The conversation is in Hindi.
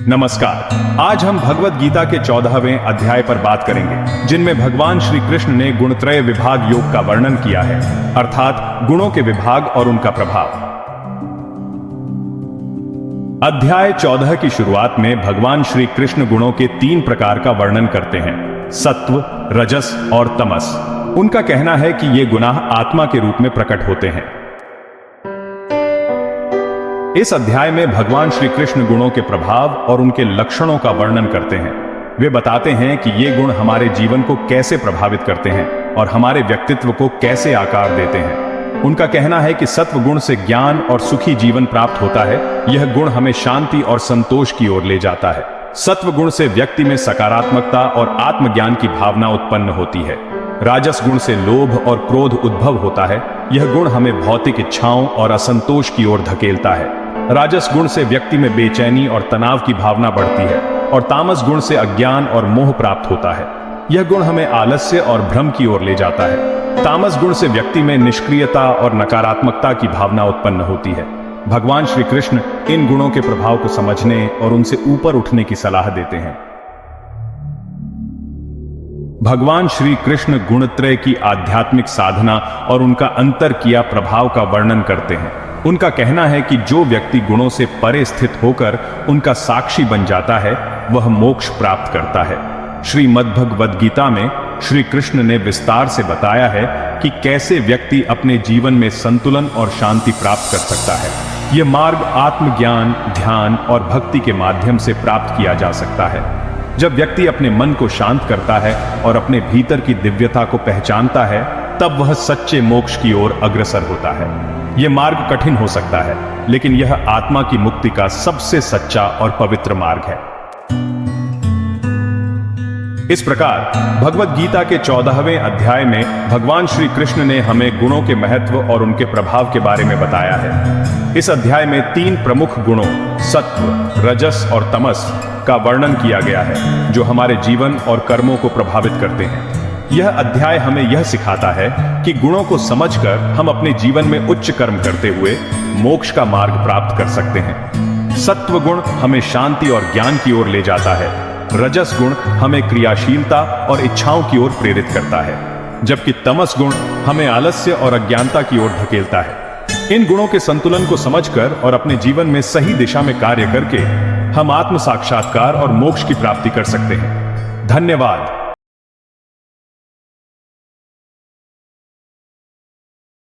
नमस्कार। आज हम भगवत गीता के 14वें अध्याय पर बात करेंगे, जिनमें भगवान श्री कृष्ण ने गुणत्रय विभाग योग का वर्णन किया है, अर्थात गुणों के विभाग और उनका प्रभाव। अध्याय 14 की शुरुआत में भगवान श्री कृष्ण गुणों के 3 प्रकार का वर्णन करते हैं, सत्व, रजस और तमस। उनका कहना है कि ये गुण आत्मा के रूप में प्रकट होते हैं। इस अध्याय में भगवान श्री कृष्ण गुणों के प्रभाव और उनके लक्षणों का वर्णन करते हैं। वे बताते हैं कि ये गुण हमारे जीवन को कैसे प्रभावित करते हैं और हमारे व्यक्तित्व को कैसे आकार देते हैं। उनका कहना है कि सत्व गुण से ज्ञान और सुखी जीवन प्राप्त होता है। यह गुण हमें शांति और संतोष की ओर ले जाता है। सत्व गुण से व्यक्ति में सकारात्मकता और आत्मज्ञान की भावना उत्पन्न होती है। राजस गुण से लोभ और क्रोध उद्भव होता है। यह गुण हमें भौतिक इच्छाओं और असंतोष की ओर धकेलता है। राजस गुण से व्यक्ति में बेचैनी और तनाव की भावना बढ़ती है और तामस गुण से अज्ञान और मोह प्राप्त होता है। यह गुण हमें आलस्य और भ्रम की ओर ले जाता है। तामस गुण से व्यक्ति में निष्क्रियता और नकारात्मकता की भावना उत्पन्न होती है। भगवान श्री कृष्ण इन गुणों के प्रभाव को समझने और उनसे ऊपर उठने की सलाह देते हैं। भगवान श्री कृष्ण गुणत्रय की आध्यात्मिक साधना और उनका अंतर किया प्रभाव का वर्णन करते हैं। उनका कहना है कि जो व्यक्ति गुणों से परे स्थित होकर उनका साक्षी बन जाता है, वह मोक्ष प्राप्त करता है। श्रीमद्भगवद गीता में श्री कृष्ण ने विस्तार से बताया है कि कैसे व्यक्ति अपने जीवन में संतुलन और शांति प्राप्त कर सकता है। यह मार्ग आत्मज्ञान, ध्यान और भक्ति के माध्यम से प्राप्त किया जा सकता है। जब व्यक्ति अपने मन को शांत करता है और अपने भीतर की दिव्यता को पहचानता है, तब वह सच्चे मोक्ष की ओर अग्रसर होता है। यह मार्ग कठिन हो सकता है, लेकिन यह आत्मा की मुक्ति का सबसे सच्चा और पवित्र मार्ग है। इस प्रकार भगवत गीता के 14वें अध्याय में भगवान श्री कृष्ण ने हमें गुणों के महत्व और उनके प्रभाव के बारे में बताया है। इस अध्याय में 3 प्रमुख गुणों सत्व, रजस और तमस का वर्णन किया गया है, जो हमारे जीवन और कर्मों को प्रभावित करते हैं। यह अध्याय हमें यह सिखाता है कि गुणों को समझकर हम अपने जीवन में उच्च कर्म करते हुए मोक्ष का मार्ग प्राप्त कर सकते हैं। सत्व गुण हमें शांति और ज्ञान की ओर ले जाता है। रजस गुण हमें क्रियाशीलता और इच्छाओं की ओर प्रेरित करता है, जबकि तमस गुण हमें आलस्य और अज्ञानता की ओर धकेलता है। इन गुणों के संतुलन को समझकर और अपने जीवन में सही दिशा में कार्य करके हम आत्म साक्षात्कार और मोक्ष की प्राप्ति कर सकते हैं। धन्यवाद।